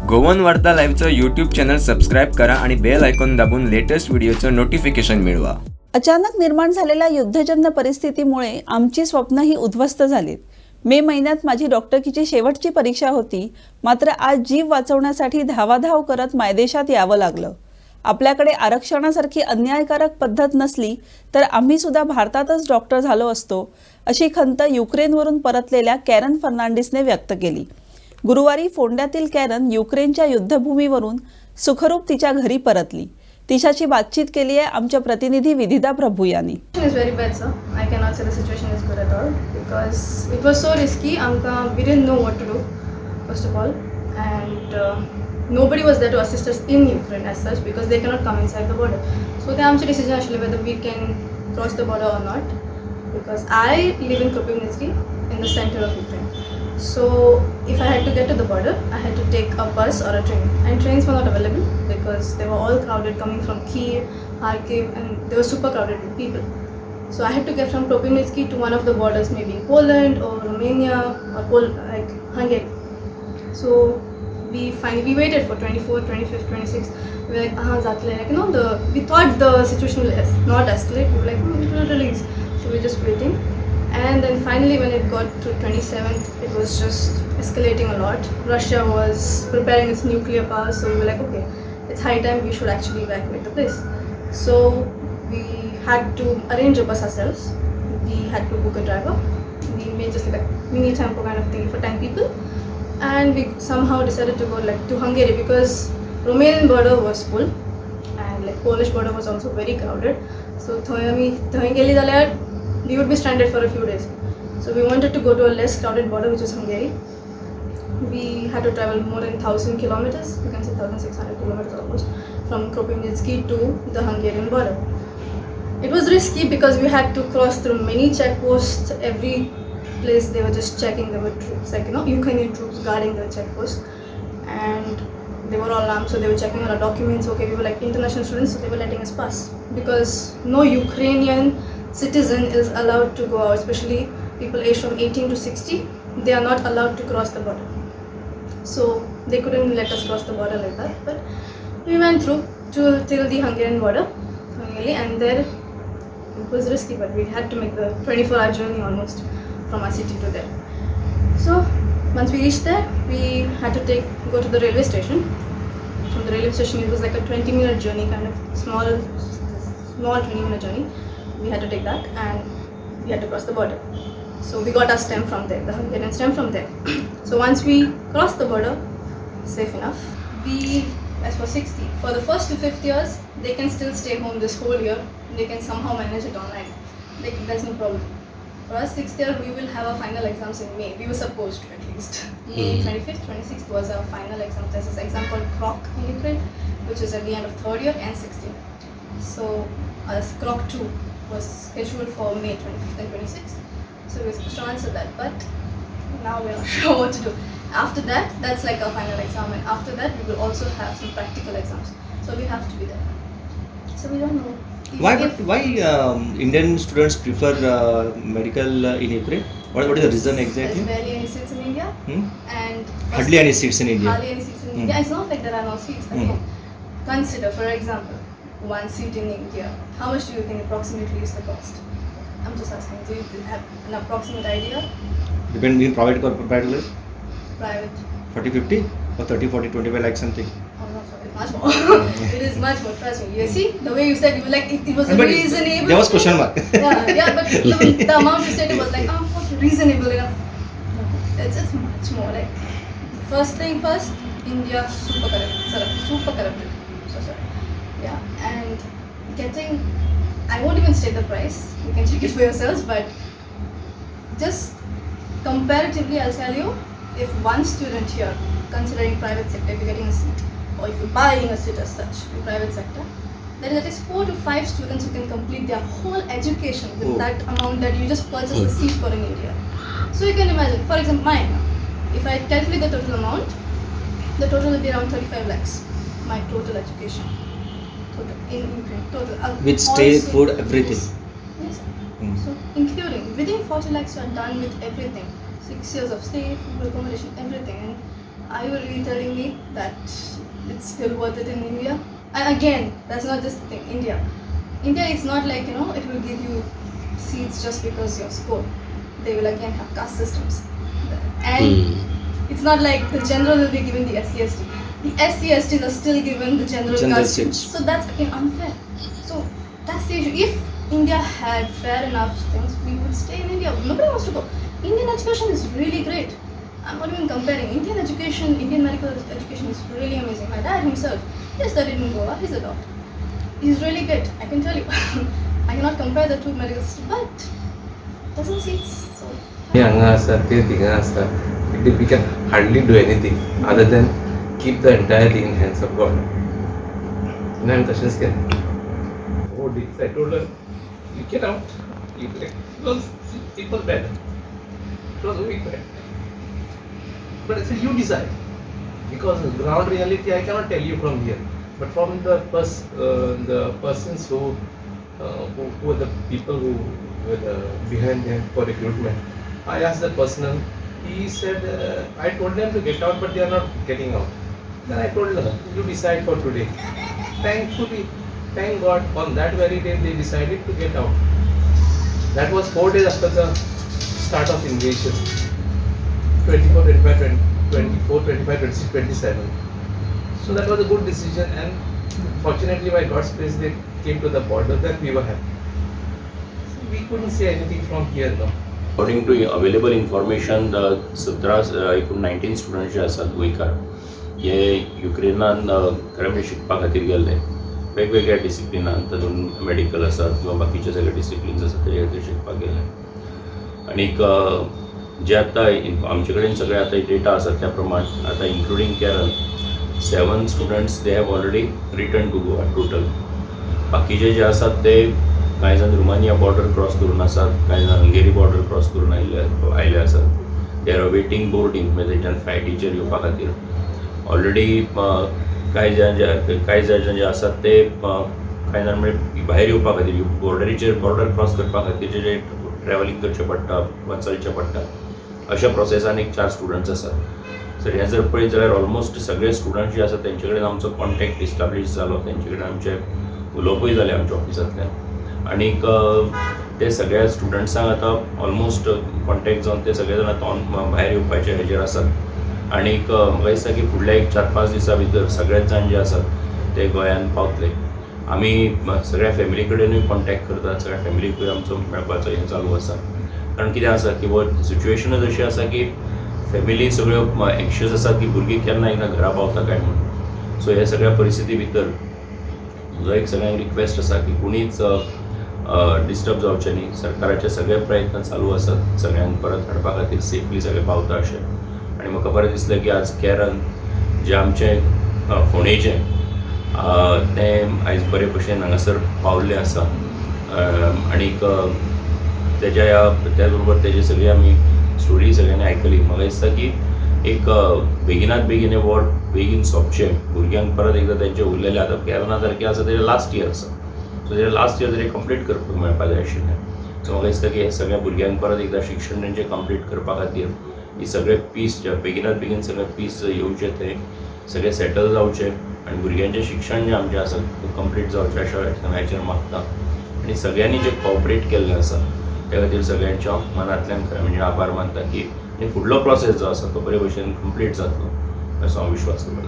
गोवन वार्ता लाईव्हचं YouTube channel subscribe करा आणि बेल आयकॉन दाबून लेटेस्ट व्हिडिओचं नोटिफिकेशन मिळवा. अचानक निर्माण झालेल्या युद्धजन्य परिस्थितीमुळे आमची स्वप्नही उद्ध्वस्त झालीत. मे महिन्यात माझी डॉक्टरकीची शेवटची परीक्षा होती. मात्र आज जीव वाचवण्यासाठी धावाधाव करत मायदेशात यावं लागलं. आपल्याकडे आरक्षणासारखी अन्यायकारक पद्धत नसली तर आम्ही सुद्धा भारतातच डॉक्टर झालो असतो, अशी खंत युक्रेनवरून परतलेल्या कॅरन फर्नांडिसने व्यक्त केली. गुरुवारी फोंड्यातील कॅरन युक्रेनच्या युद्धभूमीवरून सुखरूप तिच्या घरी परतली. तिच्याशी बातचीत केली आहे आमच्या प्रतिनिधी विदिता प्रभू यांनी. Is very bad, sir. I cannot say the situation is good at all because it was so risky. We didn't know what to do, first of all, and nobody was there to assist us in Ukraine as such because they cannot come inside the border. So the आमची decision actually whether we can cross the border or not, because I live in Kropivnitsky in the center of Ukraine. So if I had to get to the border, I had to take a bus or a train, and trains were not available because they were all crowded coming from Kiev, Kharkiv, and they were super crowded with people. So I had to get from Kropivnitsky to one of the borders, maybe in Poland or Romania or like Hungary. So we waited for 24th, 25th, 26th. We were like, like we thought the situation will not escalate. We were like, it will release. So we were just waiting. And then finally when it got to 27th, it was just escalating a lot. Russia was preparing its nuclear power, so we were like, okay, it's high time we should actually evacuate the place. So we had to arrange a bus ourselves. We had to book a driver. We made just like a mini tempo kind of thing for 10 people. And we somehow decided to go like to Hungary because Romanian border was full and like Polish border was also very crowded. So we would be stranded for a few days. So we wanted to go to a less crowded border, which was Hungary. We had to travel more than 1,000 kilometers, you can say 1,600 kilometers almost, from Kropivnitsky to the Hungarian border. It was risky because we had to cross through many checkposts. Every place they were just checking, there were troops, like Ukrainian troops guarding the checkpost, and they were all armed, so they were checking our documents. Okay, we were like international students, so they were letting us pass because no Ukrainian citizen is allowed to go out, especially people aged from 18 to 60. They are not allowed to cross the border, so they couldn't let us cross the border like that. But we went through till the Hungarian border, and there it was risky, but we had to make the 24-hour journey almost from our city to there. So once we reached there, we had to go to the railway station. From the railway station, it was like a 20-minute journey, kind of small 20-minute journey. We had to take that and we had to cross the border. So we got our stamp from there, the Hungarian stamp from there. So once we crossed the border, safe enough, we, as for 60, for the first to 5th years, they can still stay home this whole year. They can somehow manage it online. Like, there's no problem. For us, 6th year, we will have our final exams in May. We were supposed to at least. May 25th, 26th was our final exam. There's this exam called CROC in Ukraine, which is at the end of 3rd year and 6th year. So CROC 2 was scheduled for May 25th and 26th. So we were supposed to answer that, but now we're not sure what to do. After that, that's like our final exam, and after that we will also have some practical exams. So we have to be there. So we don't know. Why Indian students prefer medical in Ukraine? What is the reason exactly? There's barely any seats in India, and Hardly any seats in India. Hardly any seats in India. It's not like there are no seats. Again, consider, for example, one seat in India. How much do you think approximately is the cost? I'm just asking. Do you have an approximate idea? Depending in private or private? Private. 40, 50 or 30, 40, 25 like something. Oh no, sorry, much more. It is much more. Trust me. You see, the way you said, you were like it was But reasonable. there was question mark. yeah, but the amount you said, it was like, reasonable enough. No, it's just much more. Like, first thing first, India super corrupted. So sorry. Yeah, and getting, I won't even state the price, you can check it for yourselves, but just comparatively I'll tell you, if one student here, considering private sector, if you're getting a seat, or if you're buying a seat as such in private sector, there is at least 4 to 5 students who can complete their whole education with that amount that you just purchase a seat for in India. So you can imagine, for example, mine, if I calculate the total amount, the total will be around 35 lakhs, my total education. Total, in Ukraine, total. With stay, food, everything. Yes. So including, within 40 lakhs you are done with everything. 6 years of stay, food, accommodation, everything. And are you really telling me that it's still worth it in India? And again, that's not just the thing. India is not like, you know, it will give you seats just because you're poor. They will again have caste systems, and it's not like the general will be given the SC/ST. The SC/STs are still given the general caste seats. So that's again unfair. So that's the issue. If India had fair enough things, we would stay in India. Nobody wants to go. Indian education is really great. I'm not even comparing. Indian education, Indian medical education is really amazing. My dad himself, he studied in Goa. He's a doctor. He's really good. I can tell you. I cannot compare the two medical systems, but doesn't seats. So हांगा आसा ते थिंगा आसा we can hardly do anything other than keep the entire thing in hands of God. And I'm tashens केलें. Oh, I told her, you get out. It was bad. It was very bad. But I said, you decide. Because ground reality I cannot tell you from here. But from the persons who were the people who were behind them for recruitment, I asked the person. He said, I told them to get out, but they are not getting out. Then I told them, you decide for today. Thankfully, thank God, on that very day they decided to get out. That was 4 days after the start of invasion. 24, 25, 24, 25, 26, 27. So that was a good decision, and fortunately by God's grace they came to the border. Then we were happy. So we couldn't say anything from here now. According to available information, the 19 students जे आसात गोंयकार हे युक्रेनान खरें म्हणजे शिकपा खातीर गेल्ले वेगवेगळ्या डिसिप्लिनान, तातूंत medical आसात किंवा बाकीचे सगळे डिसिप्लिन्स आसात तेजे खातीर शिकपाक गेल्ले. आनीक जे आतां आमचे कडेन सगळे आतां डेटा आसात त्या प्रमाण आतां including Kerala 7 students they have already return to Goa total. बाकीचे जे आसात ते कांय जाण रुमानिया बॉर्डर क्रॉस करून आसात, कांय जाण हंगेरी बॉर्डर क्रॉस करून आयले आसात. दे आर अवेटिंग बोर्डिंग म्हणजे तेंच्यान फ्लायटीचेर येवपा खातीर. ऑलरेडी कांय जाण जे आसात ते कांय जाण म्हणजे भायर येवपा खातीर बॉर्डर क्रॉस करपा खातीर जे ट्रॅव्हलिंग करचें पडटा वा चलचें पडटा अशा प्रोसेसान एक 4 स्टुडंट्स आसात. सर हें जर पळयत जाल्यार ऑलमोस्ट सगळे स्टुडंट्स जे आसात तेंचे कडेन आमचो कॉन्टॅक्ट इस्टाब्लीश जालो, तेंचे कडेन आमचे उलोवपूय जालें आमच्या ऑफिसांतल्यान. आनीक ते सगळ्या स्टुडंट्सांक आतां ऑलमोस्ट कॉन्टॅक्ट जावन ते सगळे जाण आतां भायर येवपाचे हेजेर आसात. आनीक म्हाका दिसता की फुडल्या एक 4-5 दिसां भितर सगळेच जाण जे आसात ते गोंयान पावतले. आमी सगळ्या फॅमिली कडेनूय कॉन्टॅक्ट करतात, सगळ्या फॅमिलीकूय आमचो मेळपाचो हें चालू आसा. कारण कितें आसा की सिच्युएशनच अशी आसा की फॅमिली सगळ्यो एंक्शियस आसात की भुरगीं केन्ना एकदां घरा पावता काय म्हणून. सो ह्या सगळ्या परिस्थिती भितर म्हजो एक सगळ्यांक रिक्वेस्ट आसा की कोणीच डिस्टर्ब जावचें न्ही. सरकाराचे सगळे प्रयत्न चालू आसात सगळ्यांक परत हाडपा खातीर सेफली सगळे पावता अशें. आनी म्हाका बरें दिसलें की आज केरन जे आमचें फोंडेचें तें आयज बरे भशेन हांगासर पावल्लें आसा. आनीक त्याच बरोबर तेजे सगळी आमी स्टोरी सगळ्यांनी आयकली. म्हाका दिसता की एक बेगिनात बेगीन हें वॉर बेगीन सोंपचें, भुरग्यांक परत एकदां तेंचें उरलेलें आतां केरना सारकें आसा तेजें लास्ट इयर आसा. सो तेजें लास्ट इयर तरी कंप्लीट करपाक मेळपा जाय आशिल्लें. सो म्हाका दिसता की हे सगळ्या भुरग्यांक परत एकदां शिक्षण तेंचें कंप्लीट करपा खातीर ही सगळे पीस जे बेगिनात बेगीन सगळे पीस येवचे ते सगळे सेटल जावचे आनी भुरग्यांचें शिक्षण जें आमचें आसा तें कंप्लीट जावचें अशें हाचेर मागता. आनी सगळ्यांनी जें कॉपरेट केल्लें आसा त्या खातीर सगळ्यांच्या मनांतल्यान खरें म्हणजे आभार मानता की फुडलो प्रोसेस जो आसा तो बरे भशेन कंप्लीट जातलो असो हांव विश्वास करता.